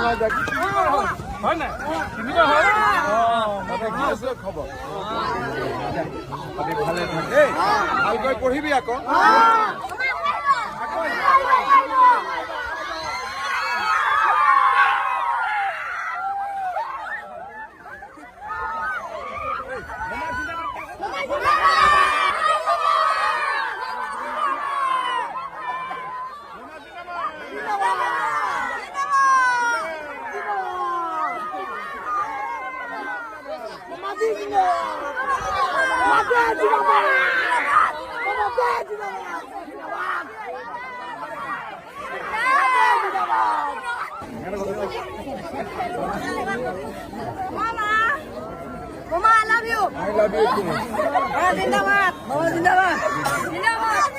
হয় নাই কি আছে খবৰ ভালে থাকে ভালকৈ পঢ়িবি আকৌ Mama, I love you. I love you too. Zindabad. Zindabad. Zindabad.